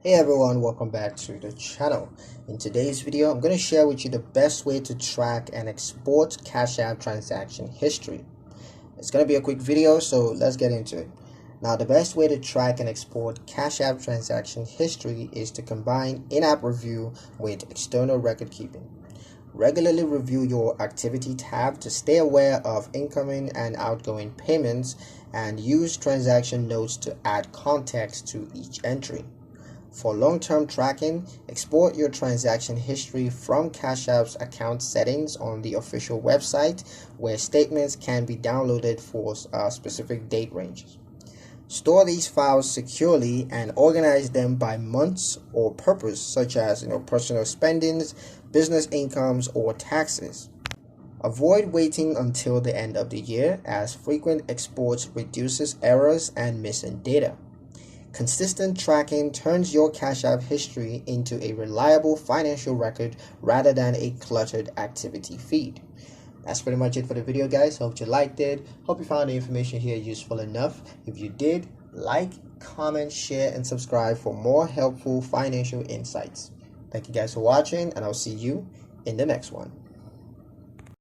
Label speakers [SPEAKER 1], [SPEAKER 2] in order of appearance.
[SPEAKER 1] Hey everyone, welcome back to the channel. In today's video, I'm going to share with you the best way to track and export Cash App transaction history. It's going to be a quick video, so let's get into it. Now, the best way to track and export Cash App transaction history is to combine in-app review with external record keeping. Regularly review your activity tab to stay aware of incoming and outgoing payments, and use transaction notes to add context to each entry. For long-term tracking, export your transaction history from Cash App's account settings on the official website, where statements can be downloaded for specific date ranges. Store these files securely and organize them by months or purpose, such as personal spendings, business incomes, or taxes. Avoid waiting until the end of the year, as frequent exports reduces errors and missing data. Consistent tracking turns your Cash App history into a reliable financial record rather than a cluttered activity feed. That's pretty much it for the video, guys. Hope you liked it. Hope you found the information here useful enough. If you did, like, comment, share, and subscribe for more helpful financial insights. Thank you guys for watching, and I'll see you in the next one.